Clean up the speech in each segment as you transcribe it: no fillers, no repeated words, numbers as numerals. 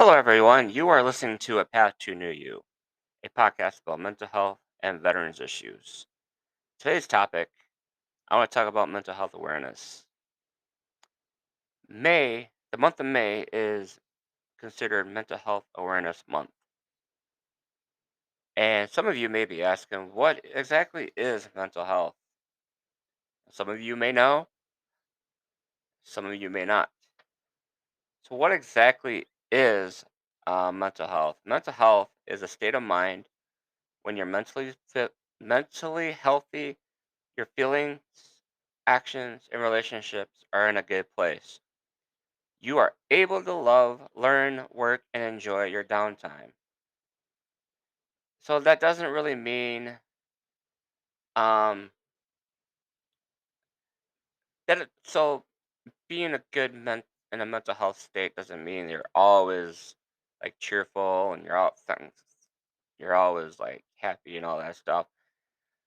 Hello, everyone. You are listening to A Path to New You, a podcast about mental health and veterans issues. Today's topic, I want to talk about mental health awareness. The month of May, is considered Mental Health Awareness Month. And some of you may be asking, what exactly is mental health? Some of you may know, some of you may not. So, what exactly is mental health? Mental health is a state of mind when you're mentally healthy. Your feelings, actions, and relationships are in a good place. You are able to love, learn, work, and enjoy your downtime. So that doesn't really mean um so being a in a mental health state doesn't mean you're always like cheerful and you're always like happy and all that stuff.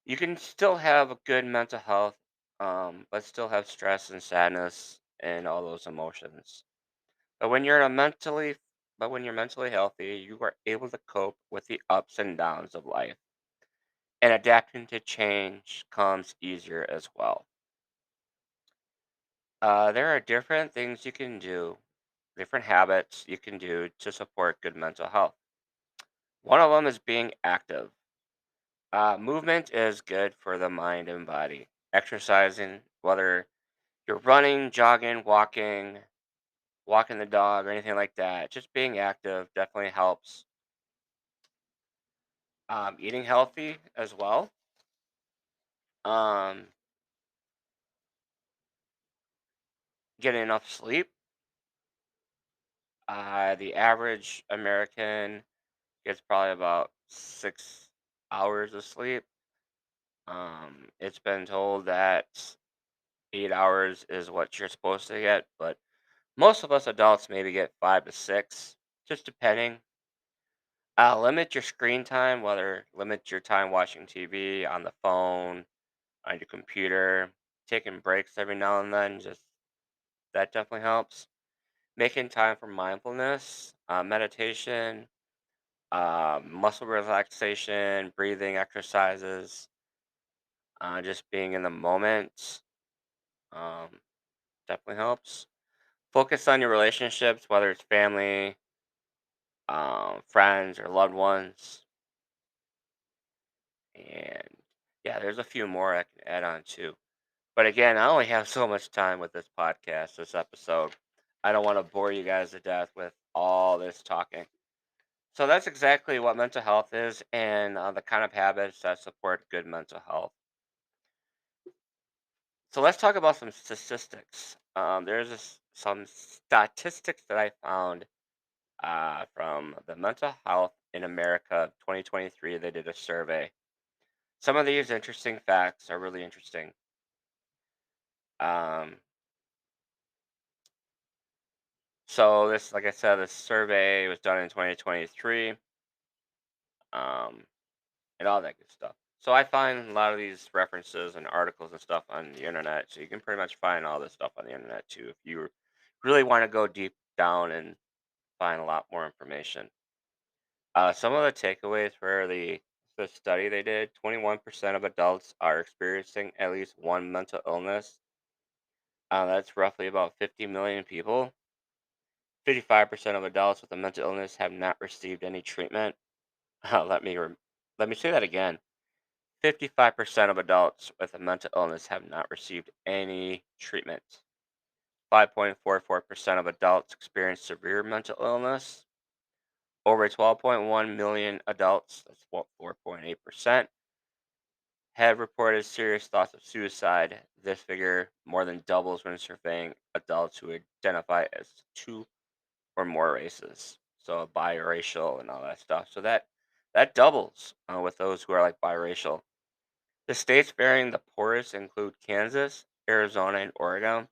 You can still have a good mental health, but still have stress and sadness and all those emotions. But when you're when you're mentally healthy, you are able to cope with the ups and downs of life, and adapting to change comes easier as well. There are different things you can do, different habits you can do to support good mental health. One of them is being active. Movement is good for the mind and body. Exercising, whether you're running, jogging, walking the dog, or anything like that, just being active definitely helps. Eating healthy as well. Um, getting enough sleep. The average American gets probably about 6 hours of sleep. It's been told that 8 hours is what you're supposed to get, but most of us adults maybe get 5 to 6, just depending. Limit your screen time, whether limit your time watching TV, on the phone, on your computer, taking breaks every now and then. Just that definitely helps. Making time for mindfulness, meditation, muscle relaxation, breathing exercises, just being in the moment, um, definitely helps. Focus on your relationships, whether it's family, friends, or loved ones. And yeah, there's a few more I can add on too. But again, I only have so much time with this podcast, this episode. I don't want to bore you guys to death with all this talking. So that's exactly what mental health is and the kind of habits that support good mental health. So let's talk about some statistics. Some statistics that I found from the Mental Health in America 2023. They did a survey. Some of these interesting facts are really interesting. Um, like I said, this survey was done in 2023, um, and all that good stuff. So I find a lot of these references and articles and stuff on the internet. So you can pretty much find all this stuff on the internet too, if you really want to go deep down and find a lot more information. Some of the takeaways for the study they did: 21% of adults are experiencing at least one mental illness. That's roughly about 50 million people. 55% of adults with a mental illness have not received any treatment. Uh, let me rem- Let me say that again. 55% of adults with a mental illness have not received any treatment. 5.44% of adults experience severe mental illness. Over 12.1 million adults, that's 4.8%, have reported serious thoughts of suicide. This figure more than doubles when surveying adults who identify as two or more races. So biracial and all that stuff. So that doubles with those who are like biracial. The states bearing the poorest include Kansas, Arizona, and Oregon,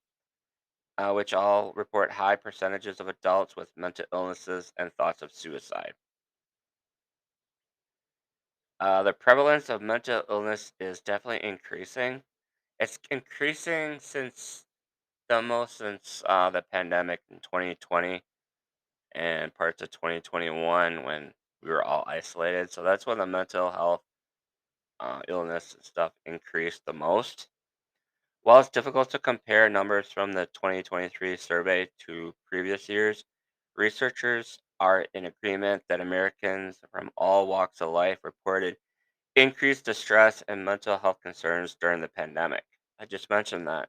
which all report high percentages of adults with mental illnesses and thoughts of suicide. The prevalence of mental illness is definitely increasing. It's increasing since the pandemic in 2020. and parts of 2021 when we were all isolated. So that's when the mental health illness and stuff increased the most. While it's difficult to compare numbers from the 2023 survey to previous years, researchers are in agreement that Americans from all walks of life reported increased distress and mental health concerns during the pandemic. I just mentioned that.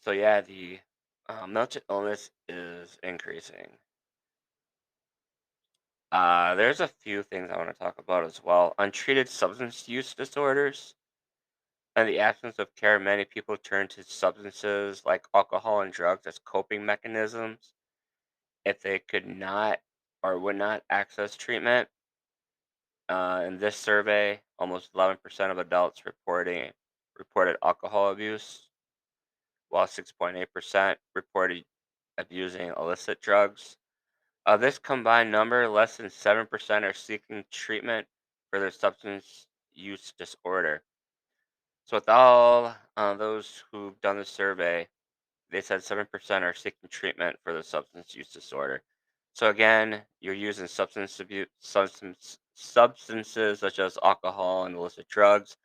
So, yeah, the mental illness is increasing. There's a few things I want to talk about as well. Untreated substance use disorders. In the absence of care, many people turn to substances like alcohol and drugs as coping mechanisms if they could not or would not access treatment. In this survey, almost 11% of adults reported alcohol abuse, while 6.8% reported abusing illicit drugs. Of this combined number, less than 7% are seeking treatment for their substance use disorder. So, with all those who've done the survey, they said 7% are seeking treatment for the substance use disorder. So again, you're using substances such as alcohol and illicit drugs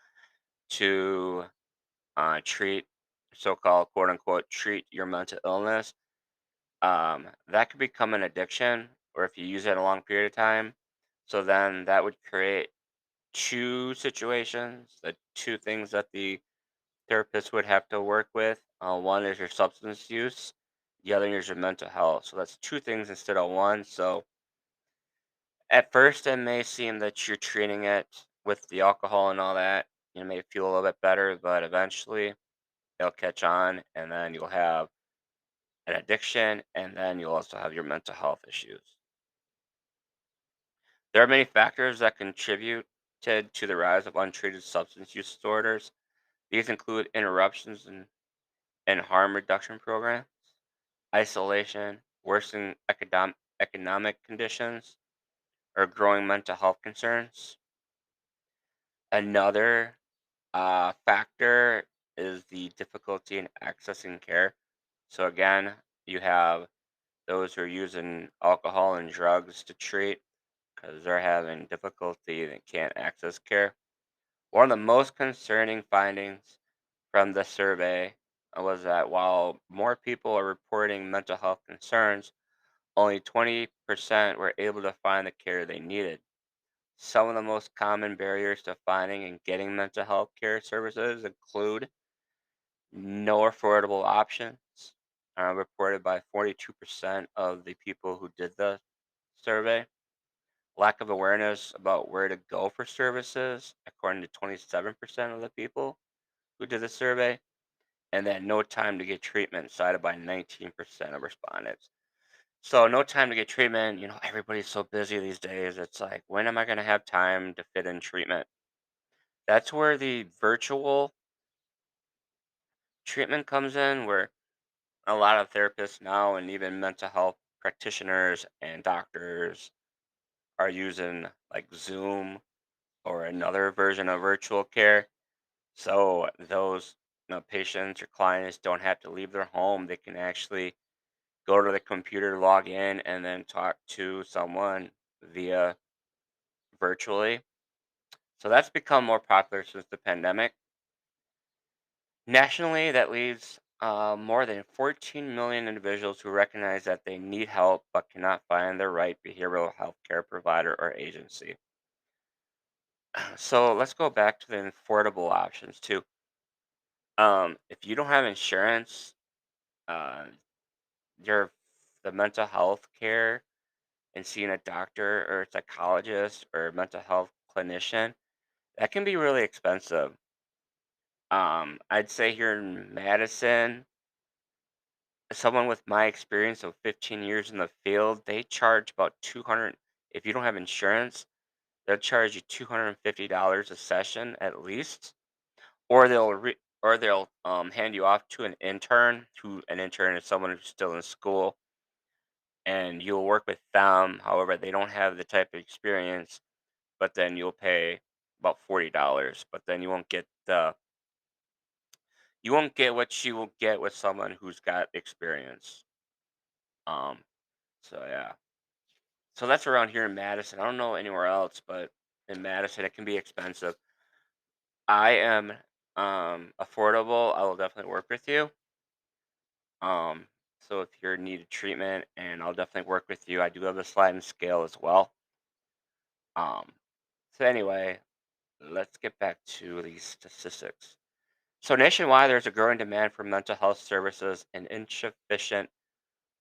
to treat so-called quote unquote treat your mental illness. That could become an addiction, or if you use it a long period of time. So then that would create two situations, the two things that the therapist would have to work with. One is your substance use, the other is your mental health. So that's two things instead of one. So at first, it may seem that you're treating it with the alcohol and all that. You may feel a little bit better, but eventually it'll catch on, and then you'll have an addiction, and then you'll also have your mental health issues. There are many factors that contribute to the rise of untreated substance use disorders. These include interruptions in harm reduction programs, isolation, worsening economic conditions, or growing mental health concerns. Another factor is the difficulty in accessing care. So, again, you have those who are using alcohol and drugs to treat because they're having difficulty and can't access care. One of the most concerning findings from the survey was that while more people are reporting mental health concerns, only 20% were able to find the care they needed. Some of the most common barriers to finding and getting mental health care services include no affordable options, reported by 42% of the people who did the survey. Lack of awareness about where to go for services, according to 27% of the people who did the survey. And then no time to get treatment, cited by 19% of respondents. So no time to get treatment. Everybody's so busy these days. It's like, when am I going to have time to fit in treatment? That's where the virtual treatment comes in, where a lot of therapists now and even mental health practitioners and doctors are using like Zoom or another version of virtual care. So those patients or clients don't have to leave their home. They can actually go to the computer, log in, and then talk to someone via virtually. So that's become more popular since the pandemic. Nationally, that leaves more than 14 million individuals who recognize that they need help but cannot find the right behavioral health care provider or agency. So let's go back to the affordable options too. If you don't have insurance, uh, your the mental health care and seeing a doctor or a psychologist or a mental health clinician, that can be really expensive. I'd say here in Madison, someone with my experience of 15 years in the field, they charge about 200. If you don't have insurance, they'll charge you $250 a session at least, or they'll hand you off to an intern. Who An intern is someone who's still in school, and you'll work with them. However, they don't have the type of experience, but then you'll pay about $40. But then you won't get what you will get with someone who's got experience. Um, So yeah. So that's around here in Madison. I don't know anywhere else, but in Madison it can be expensive. I am affordable. I will definitely work with you. Um so if you're in need of treatment, and I'll definitely work with you. I do have the sliding scale as well. Um so anyway, let's get back to these statistics. So nationwide, there's a growing demand for mental health services and insufficient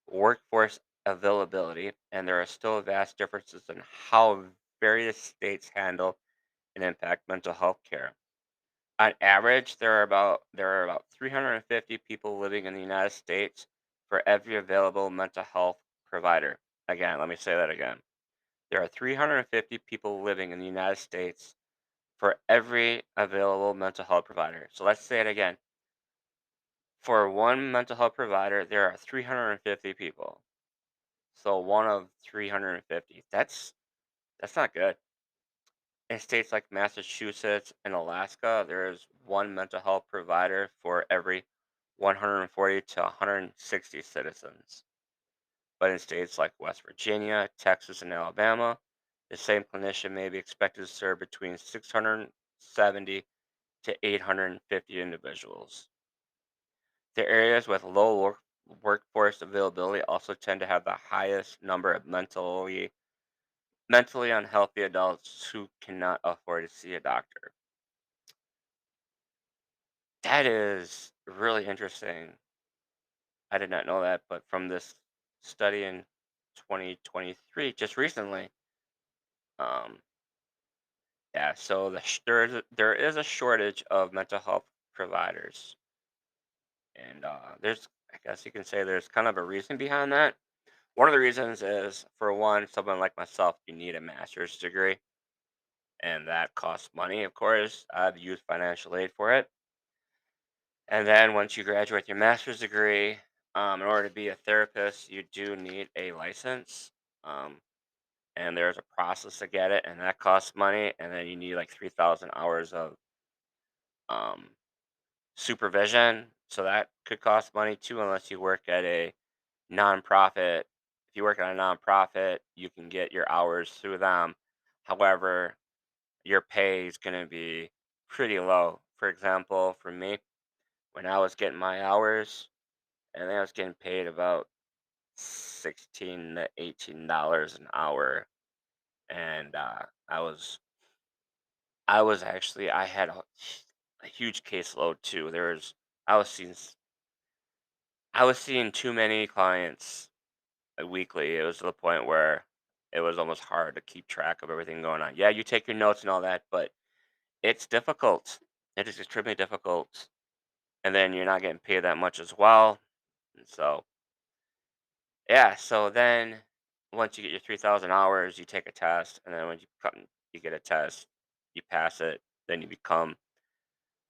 workforce availability, and there are still vast differences in how various states handle and impact mental health care. On average, there are about 350 people living in the United States for every available mental health provider. Again, let me say that again. There are 350 people living in the United States for every available mental health provider. So let's say it again. For one mental health provider, there are 350 people. So one of 350. That's not good. In states like Massachusetts and Alaska, there is one mental health provider for every 140 to 160 citizens. But in states like West Virginia, Texas, and Alabama, the same clinician may be expected to serve between 670 to 850 individuals. The areas with low workforce availability also tend to have the highest number of mentally unhealthy adults who cannot afford to see a doctor. That is really interesting. I did not know that, but from this study in 2023, just recently, um, yeah. So there is a shortage of mental health providers, and I guess you can say there's kind of a reason behind that. One of the reasons is, for one, someone like myself, you need a master's degree, and that costs money, of course. I've used financial aid for it. And then once you graduate your master's degree, in order to be a therapist, you do need a license. Um, and there's a process to get it, and that costs money. And then you need like 3,000 hours of um, supervision. So that could cost money too, unless you work at a nonprofit. If you work at a nonprofit, you can get your hours through them. However, your pay is going to be pretty low. For example, for me, when I was getting my hours, and I was getting paid about 16 to $18 an hour, and I was actually I had a huge caseload too. I was seeing I was seeing too many clients weekly. It was to the point where it was almost hard to keep track of everything going on. Yeah, you take your notes and all that, but it's difficult. It is extremely difficult, and then you're not getting paid that much as well. And so yeah, so then once you get your 3,000 hours, you take a test, and then when you get a test, you pass it, then you become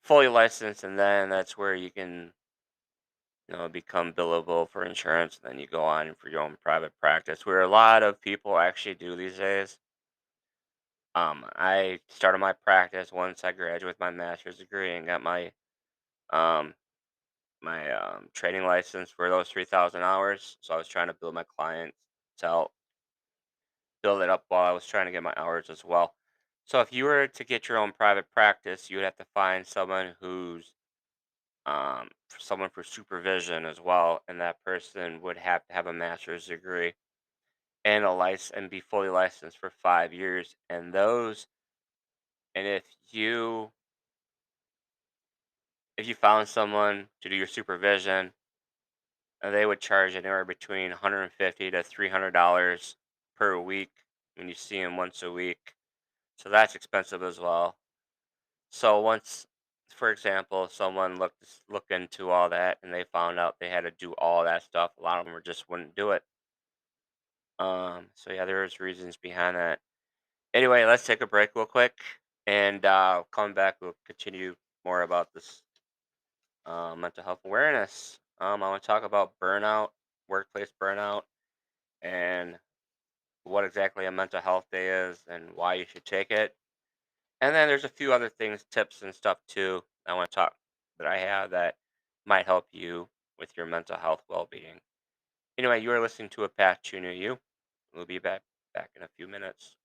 fully licensed, and then that's where you can, become billable for insurance, and then you go on for your own private practice, where a lot of people actually do these days. I started my practice once I graduated with my master's degree and got um my training license for those 3,000 hours. So I was trying to build my clientele, build it up while I was trying to get my hours as well. So if you were to get your own private practice, you would have to find someone for supervision as well, and that person would have to have a master's degree and a license and be fully licensed for 5 years. And if you found someone to do your supervision, they would charge anywhere between 150 to $300 per week when you see them once a week. So that's expensive as well. So once, for example, someone looked into all that and they found out they had to do all that stuff, a lot of them just wouldn't do it. So yeah, there's reasons behind that. Anyway, let's take a break real quick, and coming back, we'll continue more about this mental health awareness. I want to talk about burnout, workplace burnout, and what exactly a mental health day is and why you should take it. And then there's a few other things, tips and stuff too, I want to talk that I have that might help you with your mental health well-being. Anyway, you are listening to A Path to New You. We'll be back in a few minutes.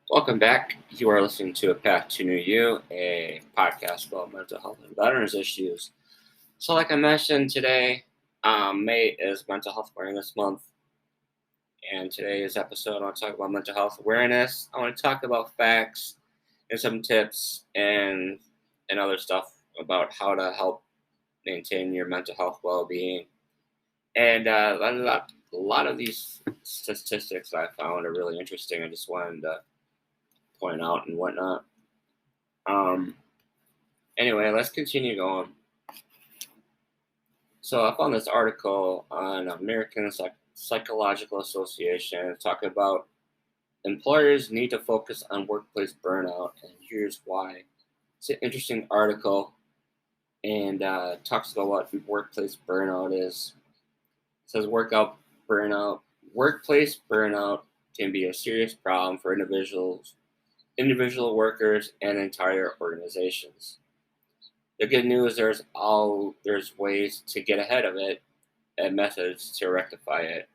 Welcome back. You are listening to A Path to New You, a podcast about mental health and veterans issues. So, like I mentioned today, May is Mental Health Awareness Month, and today's episode, I want to talk about mental health awareness. I want to talk about facts and some tips and other stuff about how to help maintain your mental health well-being. And a lot of these statistics I found are really interesting. I just wanted to point out and whatnot. Um, anyway, let's continue going. So I found this article on American Psychological Association talking about employers need to focus on workplace burnout, and here's why. It's an interesting article, and talks about what workplace burnout is. It says workplace burnout can be a serious problem for individual workers, and entire organizations. The good news there's ways to get ahead of it and methods to rectify it.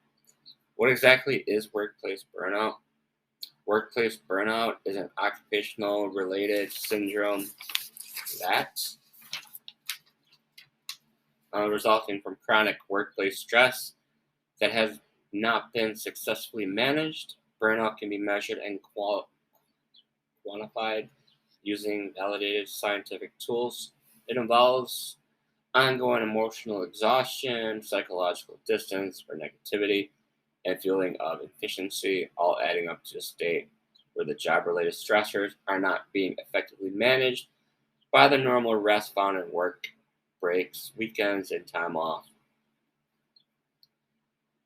What exactly is workplace burnout? Workplace burnout is an occupational related syndrome that resulting from chronic workplace stress that has not been successfully managed. Burnout can be measured and quantified using validated scientific tools. It involves ongoing emotional exhaustion, psychological distance or negativity, and feeling of inefficiency, all adding up to a state where the job related stressors are not being effectively managed by the normal rest found in work breaks, weekends, and time off.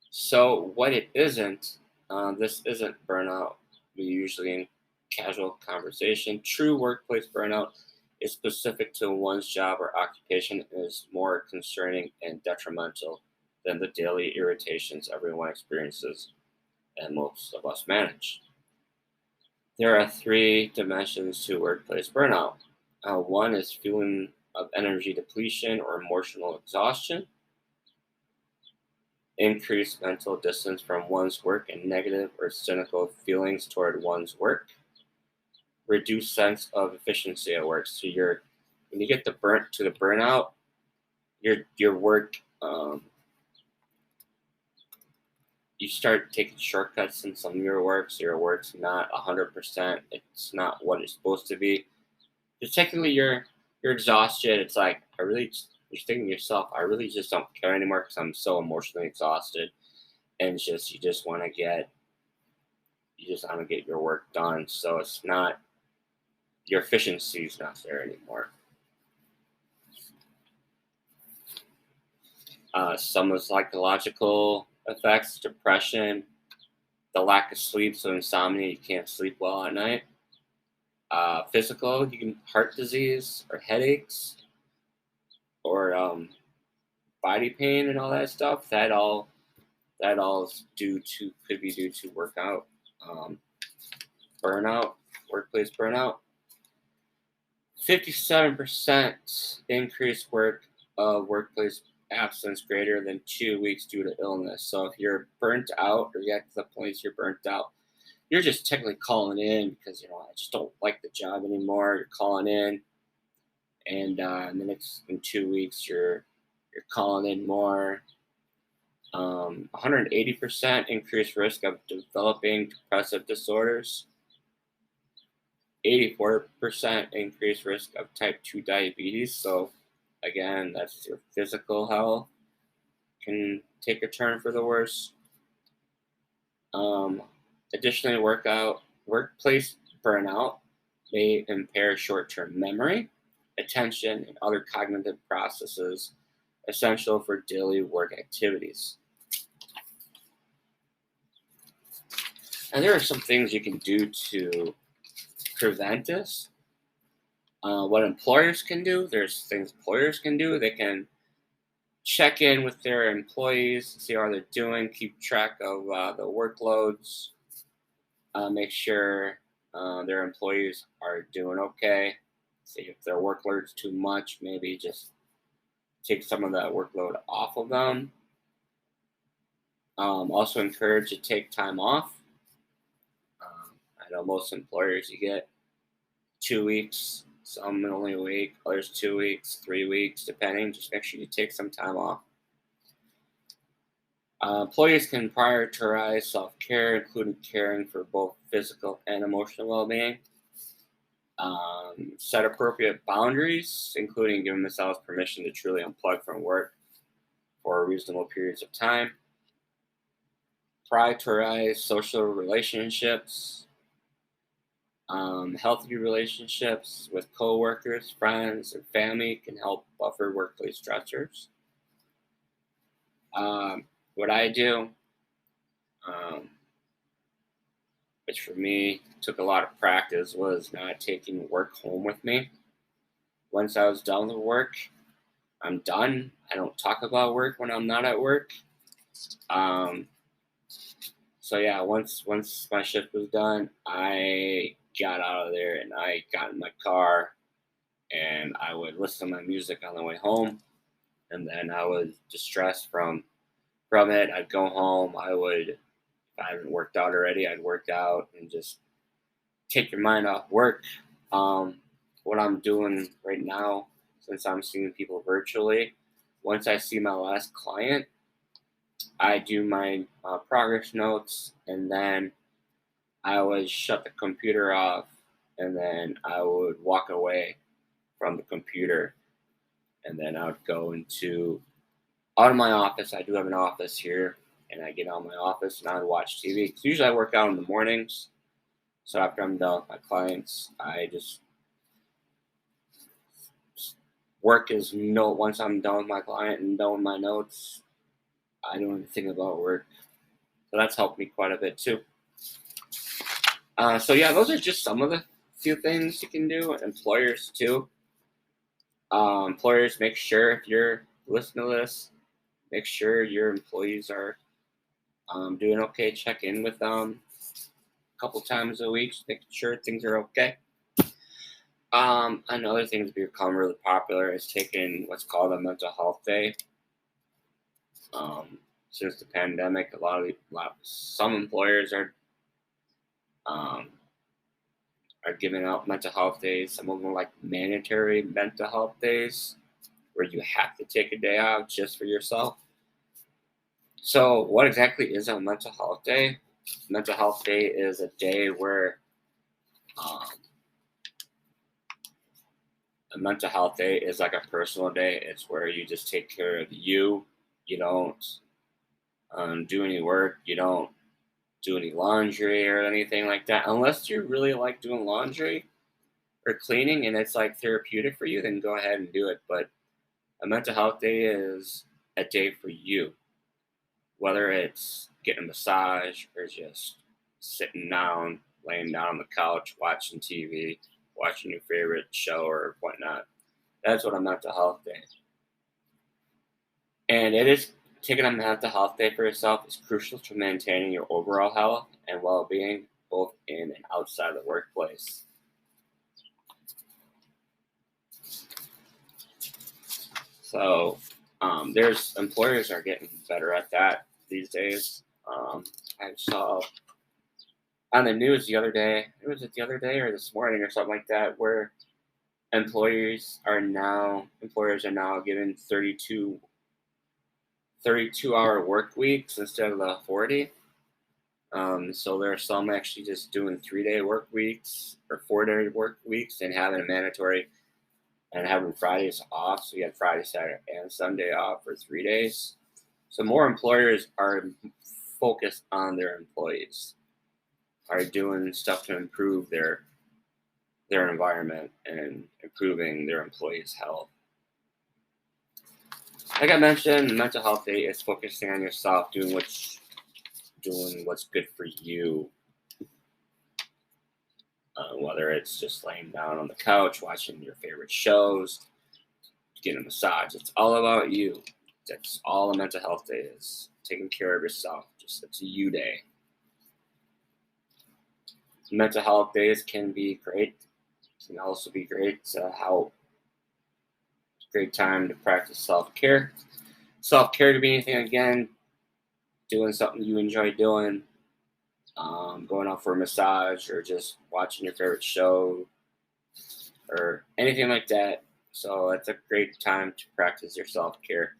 So, what it isn't, this isn't burnout we usually in casual conversation. True workplace burnout is specific to one's job or occupation and is more concerning and detrimental than the daily irritations everyone experiences and most of us manage. There are three dimensions to workplace burnout. One is feeling of energy depletion or emotional exhaustion, increased mental distance from one's work and negative or cynical feelings toward one's work, reduced sense of efficiency at work. So when you get the burnout, your work you start taking shortcuts in some of your work, so your work's not 100%. It's not what it's supposed to be. Particularly you're exhausted. It's like you're thinking to yourself, I really just don't care anymore because I'm so emotionally exhausted, and you just want to get your work done. So it's not your efficiency is not there anymore. Some of the psychological effects, depression, the lack of sleep, so insomnia, you can't sleep well at night. Physical, you can heart disease or headaches or body pain and all that stuff. That all is could be due to workout, burnout, workplace burnout. 57% increased workplace absence greater than 2 weeks due to illness. So if you're burnt out or you get to the point you're burnt out, you're just technically calling in because I just don't like the job anymore. You're calling in, and in 2 weeks you're calling in more. 180% increased risk of developing depressive disorders. 84% increased risk of type 2 diabetes. So, again, that's your physical health can take a turn for the worse. Additionally, workplace burnout may impair short-term memory, attention, and other cognitive processes essential for daily work activities. And there are some things you can do to prevent this. What employers can do, there's things employers can do. They can check in with their employees, see how they're doing, keep track of the workloads, make sure their employees are doing okay. See if their workload's too much, maybe just take some of that workload off of them. Also encourage to take time off. I know most employers you get 2 weeks, some only a week, others 2 weeks, 3 weeks, depending. Just make sure you take some time off. Employees can prioritize self care, including caring for both physical and emotional well being. Set appropriate boundaries, including giving themselves permission to truly unplug from work for reasonable periods of time. Prioritize social relationships, healthy relationships with coworkers, friends, and family can help buffer workplace stressors. What I do, um, which for me took a lot of practice, was not taking work home with me. Once I was done with work, I'm done. I don't talk about work when I'm not at work. Um, so yeah, once my shift was done, I got out of there and I got in my car and I would listen to my music on the way home. And then I was distressed from it. I'd go home. If I haven't worked out already, I'd work out and just take your mind off work. Um, what I'm doing right now, since I'm seeing people virtually, once I see my last client, I do my progress notes, and then I would shut the computer off, and then I would walk away from the computer, and then I would go out of my office. I do have an office here, and I get out of my office and I would watch TV. 'Cause usually I work out in the mornings, so after I'm done with my clients, I just work is no. Once I'm done with my client and done with my notes, I don't even think about work. So that's helped me quite a bit too. So yeah, those are just some of the few things you can do. Employers too. Employers, make sure if you're listening to this, make sure your employees are doing okay. Check in with them a couple times a week, making sure things are okay. Another thing that's become really popular is taking what's called a mental health day. Since the pandemic, some employers um, are giving out mental health days. Some of them are like mandatory mental health days, where you have to take a day out just for yourself. So, what exactly is a mental health day? Mental health day is a day where um, a mental health day is like a personal day. It's where you just take care of you. You don't do any work. You don't do any laundry or anything like that. Unless you really like doing laundry or cleaning and it's like therapeutic for you, then go ahead and do it. But a mental health day is a day for you, whether it's getting a massage or just sitting down, laying down on the couch, watching TV, watching your favorite show or whatnot. That's what a mental health day. And it is taking a mental health day for yourself is crucial to maintaining your overall health and well-being, both in and outside the workplace. So, there's employers are getting better at that these days. I saw on the news the other day. Was it the other day or this morning or something like that, where employers are now giving 32-hour work weeks instead of the 40. So there are some actually just doing 3-day work weeks or 4-day work weeks and having a mandatory and having Fridays off. So you have Friday, Saturday, and Sunday off for 3 days. So more employers are focused on their employees, are doing stuff to improve their environment and improving their employees' health. Like I mentioned, mental health day is focusing on yourself, doing what's good for you. Whether it's just laying down on the couch, watching your favorite shows, getting a massage. It's all about you. That's all a mental health day is. Taking care of yourself. Just it's a you day. Mental health days can be great. Can also be great great time to practice self-care. Self-care could be anything, again, doing something you enjoy doing, going out for a massage, or just watching your favorite show, or anything like that. So it's a great time to practice your self-care.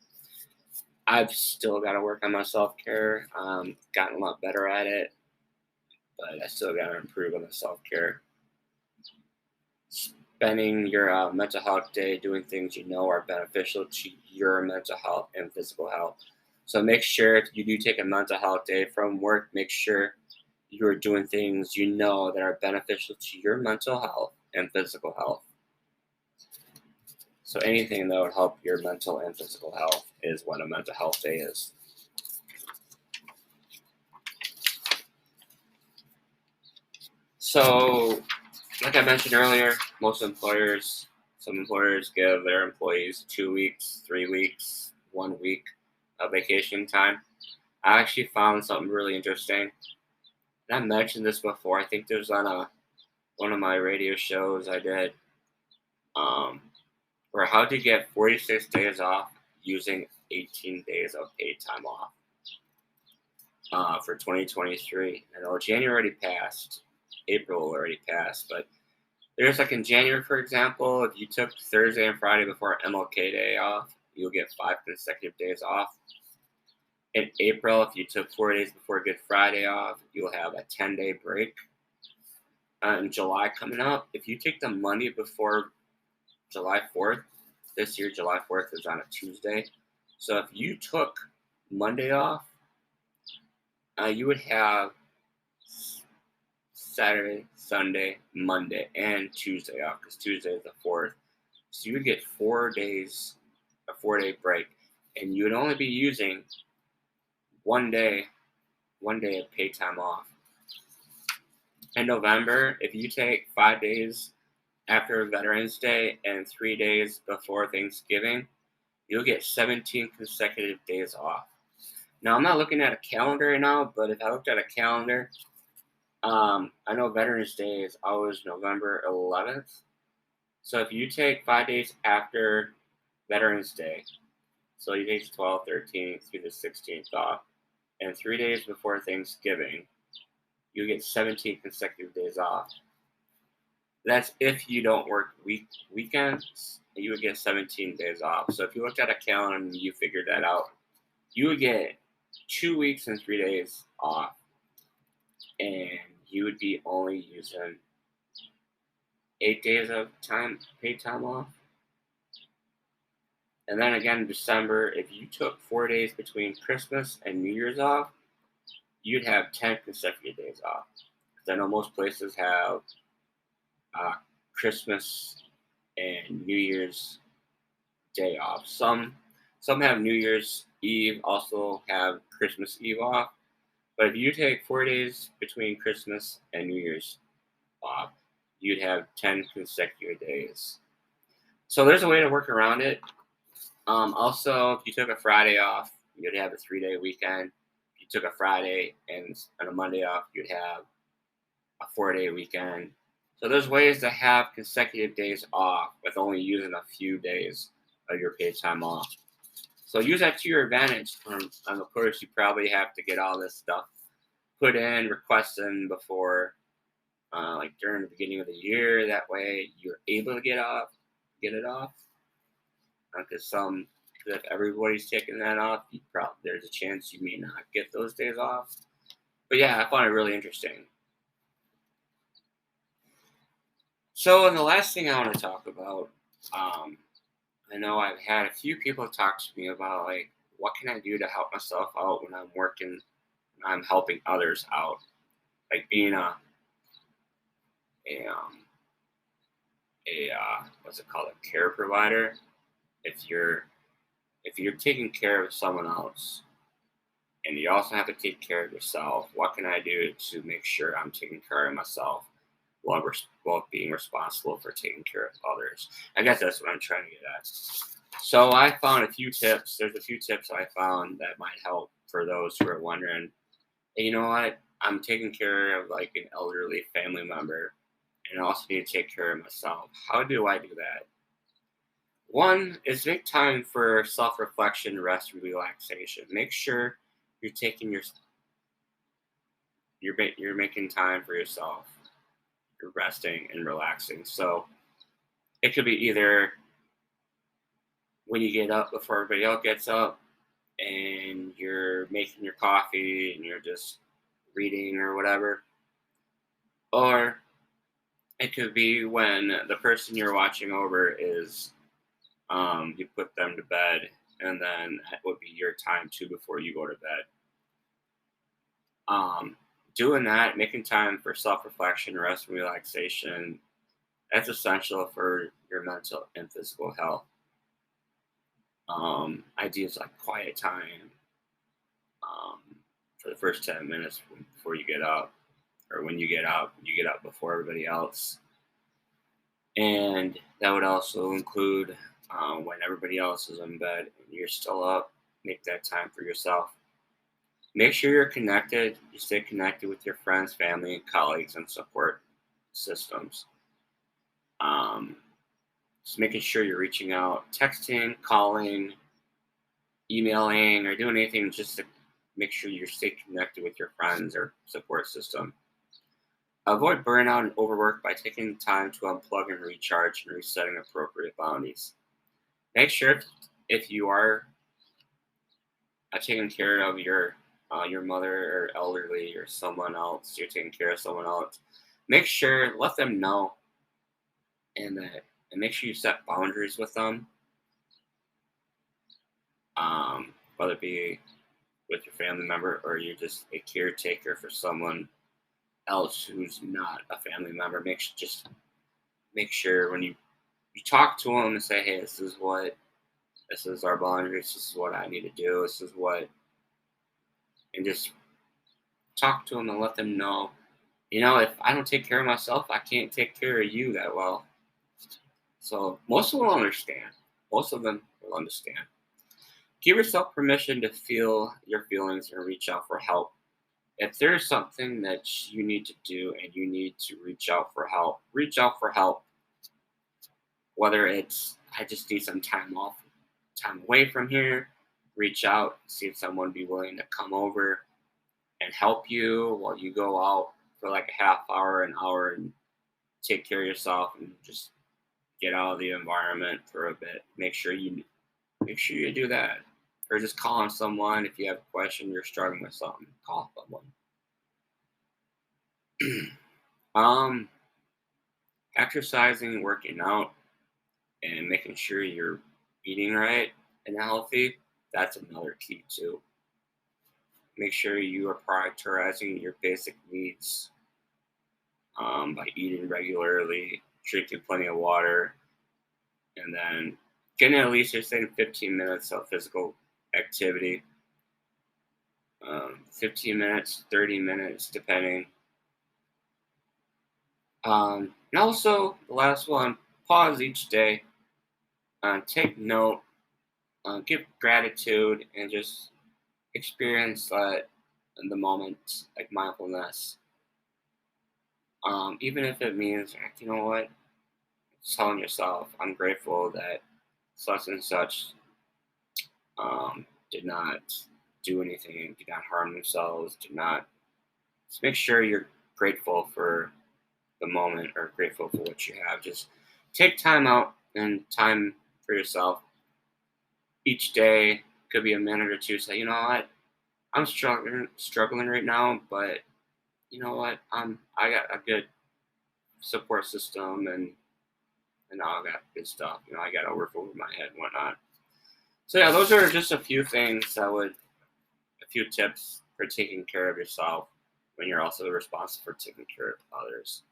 I've still got to work on my self-care. Gotten a lot better at it, but I still got to improve on the self-care. Spending your mental health day doing things you know are beneficial to your mental health and physical health. So make sure if you do take a mental health day from work, make sure you're doing things you know that are beneficial to your mental health and physical health. So anything that would help your mental and physical health is what a mental health day is. So, like I mentioned earlier, some employers give their employees 2 weeks, 3 weeks, 1 week of vacation time. I actually found something really interesting. And I mentioned this before. I think there's on one of my radio shows I did, um, where how to get 46 days off using 18 days of paid time off for 2023. I know January already passed, April already passed, but there's like in January, for example, if you took Thursday and Friday before MLK Day off, you'll get 5 consecutive days off. In April, if you took 4 days before Good Friday off, you'll have a 10-day break. In July coming up, if you take the Monday before July 4th, this year July 4th is on a Tuesday. So if you took Monday off, you would have Saturday, Sunday, Monday, and Tuesday off because Tuesday is the 4th. So you would get 4 days, a 4-day break, and you would only be using one day of paid time off. In November, if you take 5 days after Veterans Day and 3 days before Thanksgiving, you'll get 17 consecutive days off. Now, I'm not looking at a calendar right now, but if I looked at a calendar, I know Veterans Day is always November 11th. So if you take 5 days after Veterans Day, so you take the 12th, 13th through the 16th off, and 3 days before Thanksgiving, you get 17 consecutive days off. That's if you don't work weekends, you would get 17 days off. So if you looked at a calendar and you figured that out, you would get 2 weeks and 3 days off, and you would be only using 8 days of paid time off. And then again in December, if you took 4 days between Christmas and New Year's off, you'd have 10 consecutive days off. Because I know most places have Christmas and New Year's Day off. Some have New Year's Eve, also have Christmas Eve off. But if you take 4 days between Christmas and New Year's off, you'd have 10 consecutive days. So there's a way to work around it. Also, if you took a Friday off, you'd have a 3-day weekend. If you took a Friday and a Monday off, you'd have a 4-day weekend. So there's ways to have consecutive days off with only using a few days of your paid time off. So use that to your advantage. Of course, you probably have to get all this stuff put in, requesting before, like during the beginning of the year. That way, you're able to get it off. Because if everybody's taking that off, there's a chance you may not get those days off. But yeah, I found it really interesting. So, and the last thing I want to talk about, I know I've had a few people talk to me about like, what can I do to help myself out when I'm working, when I'm helping others out, like being a what's it called, a care provider. If you're taking care of someone else, and you also have to take care of yourself, what can I do to make sure I'm taking care of myself while being responsible for taking care of others? I guess that's what I'm trying to get at. So I found a few tips. There's a few tips I found that might help for those who are wondering, hey, you know what? I'm taking care of like an elderly family member, and I also need to take care of myself. How do I do that? One is make time for self-reflection, rest, and relaxation. Make sure you're taking you're making time for yourself. You're resting and relaxing. So it could be either when you get up before everybody else gets up and you're making your coffee and you're just reading or whatever, or it could be when the person you're watching over is you put them to bed, and then that would be your time too before you go to bed. Um, Doing that, making time for self-reflection, rest, and relaxation, that's essential for your mental and physical health. Ideas like quiet time um, for the first 10 minutes before you get up, or when you get up before everybody else. And that would also include when everybody else is in bed and you're still up, make that time for yourself. Make sure you're connected. You stay connected with your friends, family, colleagues, and support systems. Um, just making sure you're reaching out, texting, calling, emailing, or doing anything just to make sure you stay connected with your friends or support system. Avoid burnout and overwork by taking time to unplug and recharge and resetting appropriate boundaries. Make sure if you are taking care of your mother or elderly or someone else, you're taking care of someone else. Make sure let them know and make sure you set boundaries with them. Whether it be with your family member or you're just a caretaker for someone else who's not a family member. Just make sure when you talk to them and say, hey, this is our boundaries. This is what I need to do. This is what, and just talk to them and let them know, if I don't take care of myself, I can't take care of you that well. So most of them will understand. Most of them will understand. Give yourself permission to feel your feelings and reach out for help. If there's something that you need to do and you need to reach out for help, reach out for help. Whether it's I just need some time off, time away from here, reach out, see if someone be willing to come over and help you while you go out for like a half hour, an hour, and take care of yourself and just get out of the environment for a bit. Make sure you do that. Or just call on someone if you have a question, you're struggling with something, call someone. um, Exercising, working out, and making sure you're eating right and healthy, that's another key too. Make sure you are prioritizing your basic needs by eating regularly, drinking plenty of water, and then getting at least you're saying 15 minutes of physical activity. 15 minutes, 30 minutes, depending. And also, the last one, pause each day, take note, give gratitude, and just experience that in the moment, like mindfulness. Even if it means, like, you know what, telling yourself, I'm grateful that such and such did not do anything, did not harm themselves, did not. Just make sure you're grateful for the moment or grateful for what you have. Just take time out and time for yourself each day. Could be a minute or two. Say, you know what, I'm struggling right now, but you know what, I got a good support system and all that good stuff. I got a roof over my head and whatnot. So yeah, those are just a few things a few tips for taking care of yourself when you're also responsible for taking care of others.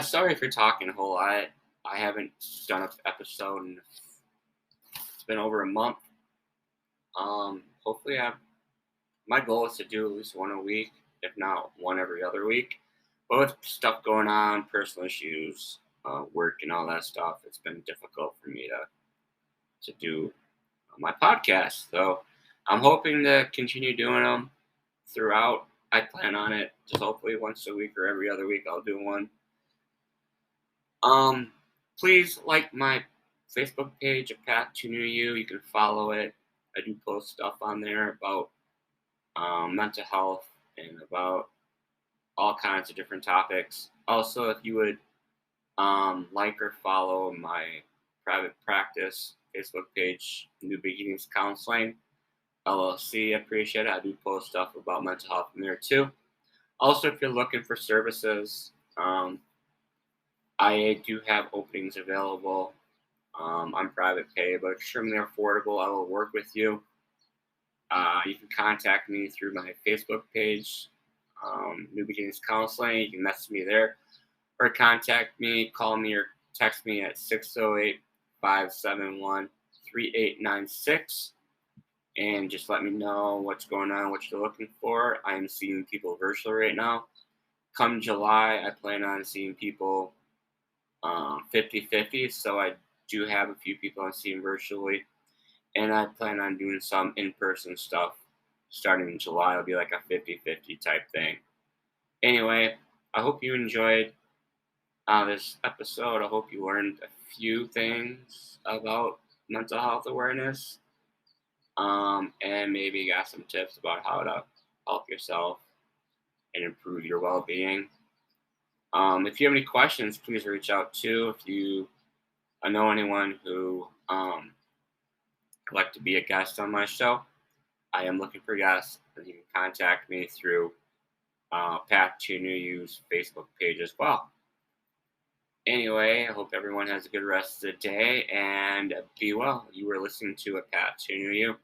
Sorry for talking a whole lot. I haven't done an episode and it's been over a month. Hopefully my goal is to do at least one a week, if not one every other week. But with stuff going on, personal issues, work and all that stuff, it's been difficult for me to do my podcast. So I'm hoping to continue doing them throughout. I plan on it just hopefully once a week or every other week I'll do one. Um, Please like my Facebook page, A Path to New You. You can follow it. I do post stuff on there about mental health and about all kinds of different topics. Also, if you would like or follow my private practice Facebook page, New Beginnings Counseling LLC, I appreciate it. I do post stuff about mental health in there too. Also, if you're looking for services, I do have openings available. I'm private pay, but extremely affordable. I will work with you. You can contact me through my Facebook page, New Beginnings Counseling. You can message me there or contact me, call me, or text me at 608 571 3896, and just let me know what's going on, what you're looking for. I am seeing people virtually right now. Come July, I plan on seeing people 50-50, so I do have a few people I'm seeing virtually, and I plan on doing some in-person stuff starting in July. It'll be like a 50-50 type thing. Anyway, I hope you enjoyed this episode. I hope you learned a few things about mental health awareness, and maybe got some tips about how to help yourself and improve your well-being. If you have any questions, please reach out too. If you know anyone who would like to be a guest on my show, I am looking for guests, and you can contact me through Path to New You's Facebook page as well. Anyway, I hope everyone has a good rest of the day and be well. You were listening to A Path to New You.